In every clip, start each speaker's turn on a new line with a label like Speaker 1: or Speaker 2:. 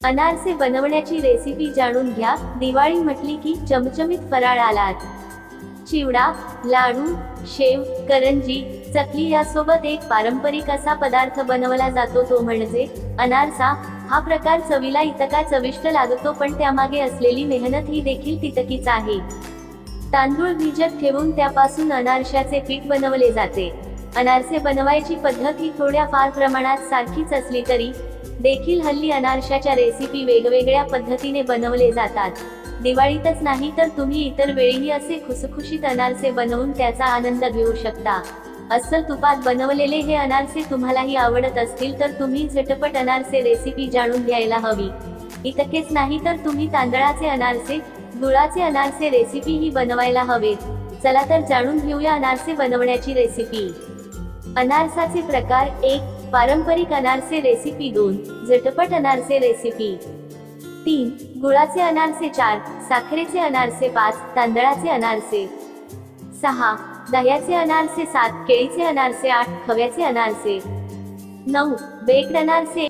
Speaker 1: अनारसे बनवण्याची रेसिपी जाणून घ्या. दिवाळी म्हटली की चमचमीत फराळ आलाच. चिवडा, लाडू, शेव, करंजी, चकली यासोबत एक पारंपरिक असा पदार्थ बनवला जातो तो म्हणजे अनारसा. हा प्रकार चवीला इतका चविष्ट लागतो पण त्यामागे असलेली मेहनत ही देखील तितकीच आहे. तांदूळ भिजत ठेवून त्यापासून अनारशाचे पीठ बनवले जाते. अनारसे बनवायची पद्धत ही थोड्याफार प्रमाणात सारखीच असली तरी देखील हल्ली अनारशाच्या रेसिपी वेगवेगळ्या पद्धतीने बनवले जातात. दिवाळीतच नाही तर तुम्ही इतर वेळीही असे खुसखुशीत अनारसे बनवून त्याचा आनंद घेऊ शकता. अस्सल तुपात बनवलेले हे अनारसे तुम्हालाही आवडत असतील तर तुम्ही झटपट अनारसे रेसिपी जाणून घ्यायला हवी. इतकेच नाही तर तुम्ही तांदळाचे अनारसे, गुळाचे अनारसे रेसिपी ही बनवायला हवेत. चला तर जाणून घेऊया अनारसे बनवण्याची रेसिपी. अनारसाचे प्रकार: 1. पारंपरिक अनारसे रेसिपी. 2. झटपट अनारसे रेसिपी. 3. गुळाचे अनारसे. 4. साखरेचे अनारसे. 5. तांदळाचे अनारसे. 6. दह्याचे अनारसे. 7. केळीचे अनारसे. 8. खव्याचे अनारसे. 9. बेक्ड अनारसे.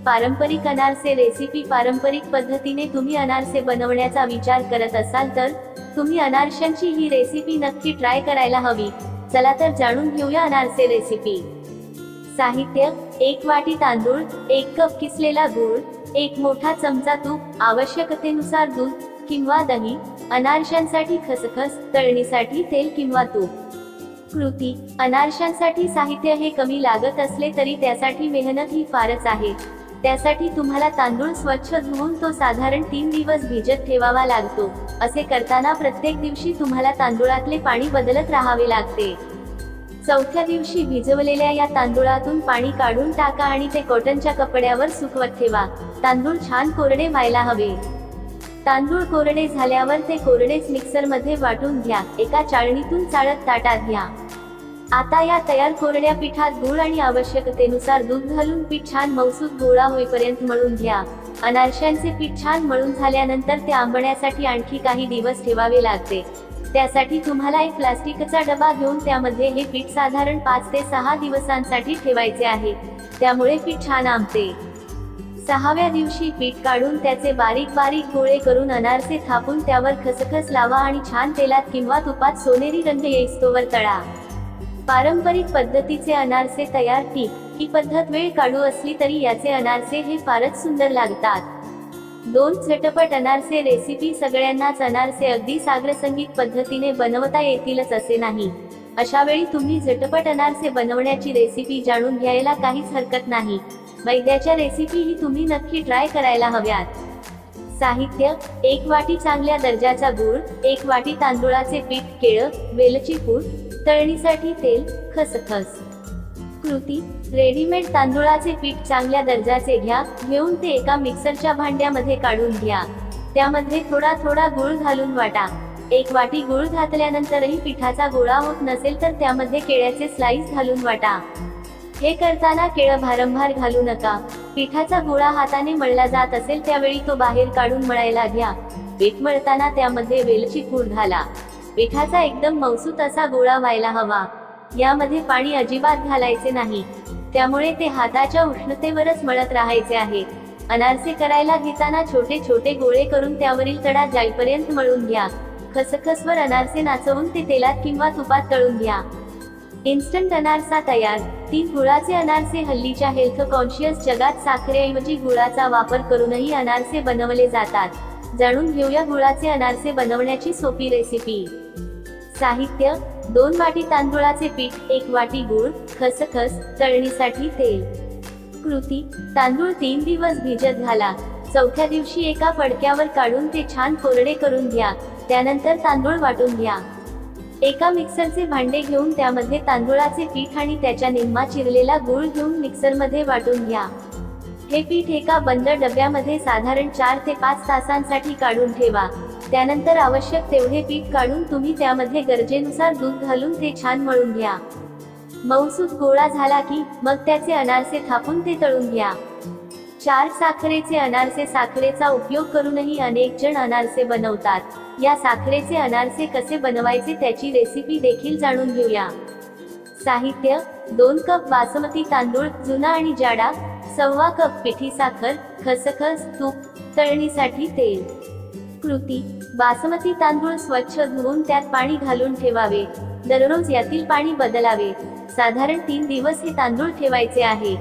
Speaker 1: पारंपरिक अनारसे रेसिपी. पारंपरिक पद्धतीने तुम्ही अनारसे बनवण्याचा विचार करत असाल तर तुम्ही अनारशांची ही रेसिपी नक्की ट्राय करायला हवी. चला तर जाणून घेऊया अनारसे रेसिपी. साहित्य: 1 वाटी तांदूळ, 1 कप किसलेला गूळ, 1 मोठा चमचा तूप, आवश्यकतेनुसार दूध किंवा दही, अनारशांसाठी खसखस, तळणीसाठी तेल किंवा तूप. कृती: अनारशांसाठी साहित्य हे कमी लागत असले तरी त्यासाठी मेहनत ही फारच आहे. त्यासाठी तुम्हाला तांदूळ स्वच्छ धुवून तो साधारण 3 दिवस भिजत ठेवावा लागतो. असे करताना प्रत्येक दिवशी तुम्हाला तांदूळातले पाणी बदलत राहावे लागते. चौथ्या दिवशी भिजवलेल्या या तांदूळातून पाणी काढून टाका आणि ते कॉटनच्या कपड्यावर सुकवत ठेवा. तांदूळ छान कोरडे व्हायला हवे. तांदूळ कोरडे झाल्यावर ते कोरडेच मिक्सरमध्ये वाटून घ्या. एका चाळणीतून चाळत ताटात घ्या. आता या तयार कोरड्या पिठात गूळ आणि आवश्यकतेनुसार दूध घालून पीठ छान मऊसूत गोळा होईपर्यंत मळून घ्या. अनारशांचे पीठ छान मळून झाल्यानंतर ते आंबण्यासाठी आणखी काही दिवस ठेवावे लागते. त्यासाठी तुम्हाला एक प्लास्टिकचा डबा घेऊन त्यामध्ये हे पीठ साधारण 5 ते 6 दिवसांसाठी ठेवायचे आहे. त्यामुळे पीठ छान आंबते. 6व्या दिवशी पीठ काढून त्याचे बारीक बारीक गोळे करून अनारसे थापून त्यावर खसखस लावा आणि छान तेलात किंवा तुपात सोनेरी रंग येईस्तोवर तळा. पारंपरिक पद्धतीचे अनारसे तयार. टीप: ही पद्धत वेळ काढू असली तरी याचे अनारसे हे फारच सुंदर लागतात. 2. झटपट अनारसे रेसिपी. सगळ्यांनाच अनारसे अगदी साग्रसंगीत पद्धतीने बनवता येतीलच असे नाही. अशा वेळी तुम्ही झटपट अनारसे बनवण्याची रेसिपी जाणून घ्यायला काहीच हरकत नाही. मैद्याच्या रेसिपी ही तुम्ही नक्की ट्राय करायला हव्यात. साहित्य: 1 वाटी चांगल्या दर्जाचा गूळ, 1 वाटी तांदूळाचे पीठ, केळं, वेलची पूड, तळणीसाठी तेल, खसखस. कृती: रेडीमेड तांदूळाचे पीठ चांगल्या दर्जाचे घ्या. घेऊन ते एका मिक्सरच्या भांड्यामध्ये काढून घ्या. त्यामध्ये थोडा थोडा गूळ घालून वाटा. 1 वाटी गूळ घातल्यानंतरही पिठाचा गोळा होत नसेल तर त्यामध्ये केळ्याचे स्लाइस घालून वाटा. हे करताना केळं भारंभार घालू नका. पिठाचा गोळा हाताने मळला जात असेल त्यावेळी तो बाहेर काढून मळायला घ्या. पीठ मळताना त्यामध्ये वेलची पूड घाला. पिठाचा एकदम मऊसूत असा गोळा व्हायला हवा. यामध्ये पाणी अजिबात घालायचे नाही. त्यामुळे ते हाताच्या उष्णतेवरच मळत राहायचे आहे. अनारसे करायला घेताना छोटे छोटे गोळे करून त्यावरील तडा जाईपर्यंत मळून घ्या. खसखसवर अनारसे नाचवून ते तेलात किंवा तुपात तळून घ्या. इन्स्टंट अनारसा तयार. 3. गुळाचे अनारसे. हल्लीच्या हेल्थ कॉन्शियस जगात साखरेऐवजी गुळाचा वापर करूनही अनारसे बनवले जातात. जाणून घेऊया गुळाचे अनारसे बनवण्याची सोपी रेसिपी. साहित्य: 2 वाटी तांदूळाचे पीठ, 1 वाटी गूळ, खसखस, तळणीसाठी तेल. कृती: तांदूळ 3 दिवस भिजत घाला. 4थ्या दिवशी एका फडक्यावर काढून ते छान कोरडे करून घ्या. त्यानंतर तांदूळ वाटून घ्या. एका मिक्सरचे भांडे घेऊन त्यामध्ये तांदूळाचे पीठ आणि त्याच्या निम्मा चिरलेला गूळ घेऊन मिक्सरमध्ये वाटून घ्या. हे पीठ एका बंद डब्यामध्ये साधारण 4 ते 5 तासांसाठी काढून ठेवा. त्यानंतर आवश्यक तेवढे पीठ काढून तुम्ही त्यामध्ये गरजेनुसार दूध घालून ते छान मळून घ्या. मऊसूत गोळा झाला की मग त्याचे अनारसे थापून ते तळून घ्या. 4 साखरेचे अनारसे. साखरेचा उपयोग करूनही अनेक जण अनारसे बनवतात. या साखरेचे अनारसे कसे बनवायचे त्याची रेसिपी देखील जाणून घेऊया. साहित्य: 2 कप बासमती तांदूळ जुना आणि जाडा, 1/2 कप पिठी साखर, खसखस, तूप, तळणीसाठी तेल. कृती: बासमती तांदूळ स्वच्छ धुवून त्यात पाणी घालून ठेवावे. दररोज यातील पाणी बदलावे. साधारण 3 दिवस हे तांदूळ ठेवायचे आहे.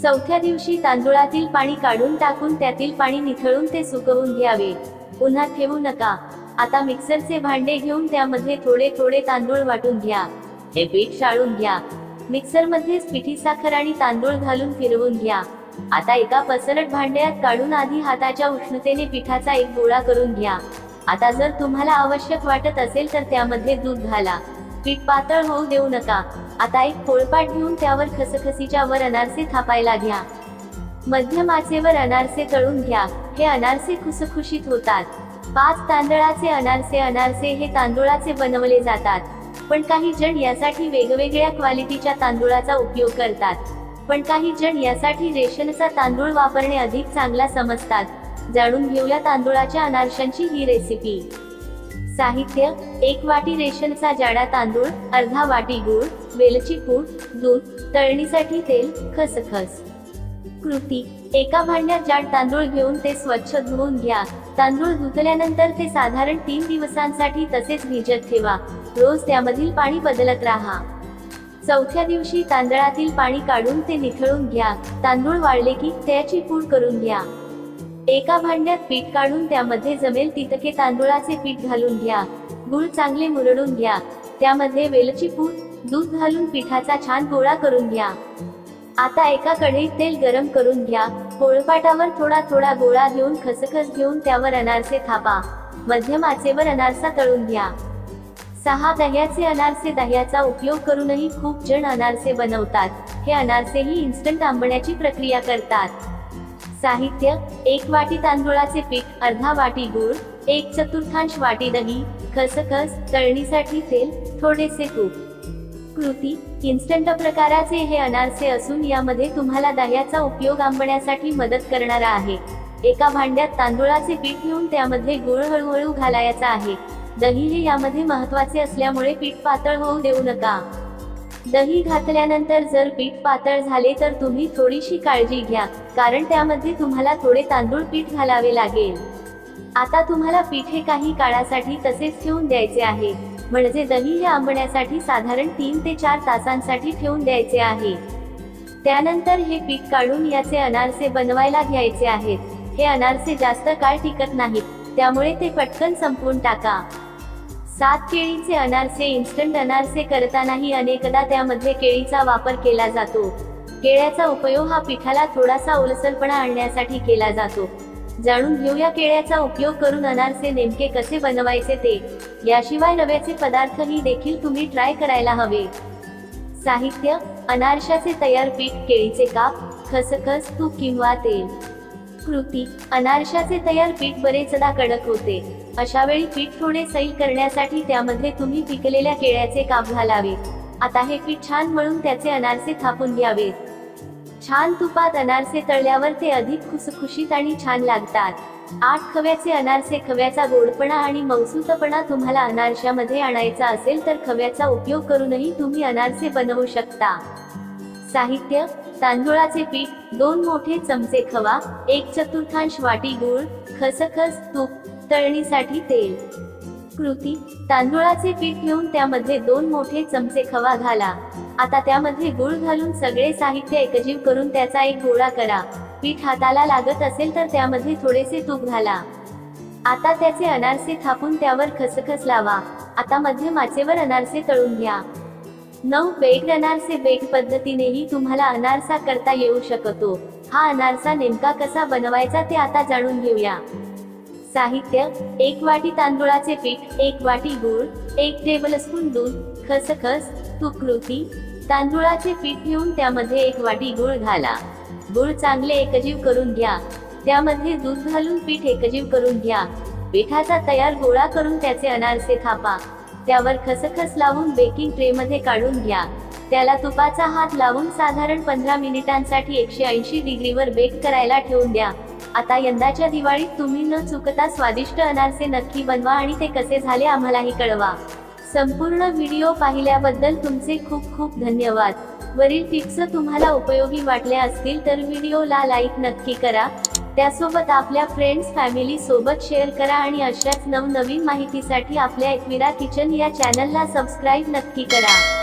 Speaker 1: चौथ्या दिवशी तांदूळातील पाणी काढून टाकून त्यातील पाणी निथळून ते सुकवून घ्यावे. उन्हात ठेवू नका. आता मिक्सरचे भांडे घेऊन त्यामध्ये थोडे थोडे तांदूळ वाटून घ्या. हे पीठ चाळून घ्या. मिक्सरमध्येच पिठी साखर आणि तांदूळ घालून फिरवून घ्या. आता एका पसरट भांड्यात काढून आधी हाताच्या उष्णतेने पिठाचा एक गोळा करून घ्या. आता जर तुम्हाला आवश्यक वाटत असेल तर त्यामध्ये दूध घाला. पीठ पातळ होऊ देऊ नका. आता एक पोळपाट घेऊन त्यावर खसखसीच्या वर अनारसे थापायला घ्या. मध्यम आचेवर अनारसे तळून घ्या. हे अनारसे खुसखुशीत होतात. 5 तांदळाचे अनारसे. अनारसे हे तांदूळाचे बनवले जातात, पण काही जण यासाठी वेगवेगळ्या क्वालिटीच्या तांदूळाचा उपयोग करतात. पण काही जण यासाठी रेशनचा तांदूळ वापरणे अधिक चांगला समजतात. जाणून घेऊया तांदूळाच्या अनारशांची ही रेसिपी. साहित्य: 1 वाटी रेशनचा जाडा तांदूळ, अर्धा वाटी गूळ, वेलची पूड, दूध, तळणीसाठी तेल, खसखस. कृती: एका भांड्यात जाड तांदूळ घेऊन ते स्वच्छ धुवून घ्या. तांदूळ धुतल्यानंतर ते साधारण 3 दिवसांसाठी तसेच भिजत ठेवा. रोज त्यामधील पाणी बदलत राहा. चौथ्या दिवशी तांदळातील पाणी काढून ते निथळून घ्या. तांदूळ वाळले की त्याची पूड करून घ्या. एका भांड्यात पीठ काढून त्यामध्ये जमेल तितके तांदूळाचे पीठ घालून घ्या. गूळ चांगले मुरडून घ्या. त्यामध्ये वेलची पूड, दूध घालून पिठाचा छान गोळा करून घ्या. आता एका कढईत तेल गरम करून घ्या. पोळपाटावर थोडा थोडा गोळा घेऊन खसखस घेऊन त्यावर अनारसे थापा. मध्यम आचेवर अनारसा तळून घ्या. 6 दह्याचे अनारसे. दह्याचा उपयोग करूनही खूप जण अनारसे बनवतात. हे अनारसेही इन्स्टंट आंबण्याची प्रक्रिया करतात. साहित्य: 1 वाटी तांदूळाचे पीठ, अर्धा वाटी गूळ, 1/4 वाटी दही, खसखस, तळणीसाठी तेल, थोडेसे तूप. कृती: इन्स्टंट प्रकाराचे हे अनारसे असून यामध्ये तुम्हाला दह्याचा उपयोग आंबण्यासाठी मदत करणारा आहे. एका भांड्यात तांदूळाचे पीठ घेऊन त्यामध्ये गूळ हळूहळू घालायचा आहे. दही हे यामध्ये महत्त्वाचे असल्यामुळे पीठ पातळ होऊ देऊ नका. दही घातल्यानंतर जर पीठ पातळ झाले तर तुम्ही थोडीशी काळजी घ्या, कारण त्यामध्ये तुम्हाला थोडे तांदूळ पीठ घालावे लागेल. आता तुम्हाला पीठ हे काही काळासाठी तसेच ठेवून द्यायचे आहे. म्हणजे दही हे आंबण्यासाठी साधारण 3 ते 4 तासांसाठी ठेवून द्यायचे आहे. त्यानंतर हे पीठ काढून याचे अनारसे बनवायला घ्यायचे आहेत. हे अनारसे जास्त काळ टिकत नाहीत, त्यामुळे ते पटकन संपवून टाका. 7 केळीचे अनारसे. इन्स्टंट अनारसे करतानाही अनेकदा त्यामध्ये केळीचा वापर केला जातो. केळ्याचा उपयोग हा पिठाला थोडासा ओलसरपणा आणण्यासाठी केला जातो. जाणून घेऊया केळ्याचा उपयोग करून अनारसे नेमके कसे बनवायचे ते. याशिवाय रव्याचे पदार्थही देखील तुम्ही ट्राय करायला हवे. साहित्य: अनारशाचे तयार पीठ, केळीचे काप, खसखस, तूप किंवा तेल. कृती: अनारशाचे तयार पीठ बरेचदा कडक होते. अशा वेळी पीठ थोडे सैल करण्यासाठी त्यामध्ये तुम्ही पिकलेल्या केळ्याचे काप घालावे. आता हे पीठ छान मळून त्याचे अनारसे थापून घ्यावेत. छान तुपात अनारसे तळल्यावर ते अधिक खुसखुशीत आणि छान लागतात. 8 खव्याचे अनारसे. खव्याचा गोडपणा आणि मऊसूतपणा तुम्हाला अनारशामध्ये आणायचा असेल तर खव्याचा उपयोग करूनही तुम्ही अनारसे बनवू शकता. साहित्य: तांदूळाचे पीठ, 2 मोठे चमचे खवा, 1/4 वाटी गूळ, खसखस, तूप, तळणीसाठी तेल. कृती: तांदूळाचे पीठ घेऊन त्यामध्ये 2 मोठे चमचे खवा घाला. आता त्यामध्ये गूळ घालून सगळे साहित्य एकजीव करून त्याचा एक गोळा करा. पीठ हाताला लागत असेल तर त्यामध्ये थोडेसे तूप घाला. आता त्याचे अनारसे थापून त्यावर खसखस लावा. आता मध्यम आचेवर अनारसे तळून घ्या. 9 बेक्ड अनारसे. बेक्ड पद्धतीनेही तुम्हाला अनारसा करता येऊ शकतो. हा अनारसा नेमका कसा बनवायचा ते आता जाणून घेऊया. साहित्य: 1 वाटी तांदूळाचे पीठ, 1 वाटी गूळ, 1 टेबलस्पून दूध, खसखस, तूप. कृती: तांदूळाचे पीठ घेऊन त्यामध्ये 1 वाटी गूळ घाला. गूळ चांगले एकजीव करून घ्या. त्यामध्ये दूध घालून पीठ एकजीव करून घ्या. पिठाचा तयार गोळा करून त्याचे अनारसे थापा. त्यावर खसखस लावून बेकिंग ट्रेमध्ये काढून घ्या. त्याला तुपाचा हात लावून साधारण 15 मिनिटांसाठी 180 डिग्रीवर बेक करायला ठेवून द्या। आता यंदाच्या दिवाळीत तुम्ही न चुकता स्वादिष्ट अनारसे नक्की बनवा आणि ते कसे झाले आम्हालाही कळवा। संपूर्ण व्हिडिओ पाहिल्याबद्दल तुमचे खूप खूप धन्यवाद। वरील टिप्स तुम्हाला उपयोगी वाटल्या असतील तर व्हिडिओला लाईक नक्की करा, त्यासोबत आपल्या फ्रेंड्स फॅमिली सोबत शेअर करा आणि अशाच नवनवीन माहितीसाठी आपल्या एकविरा किचन या चॅनलला सबस्क्राईब नक्की करा।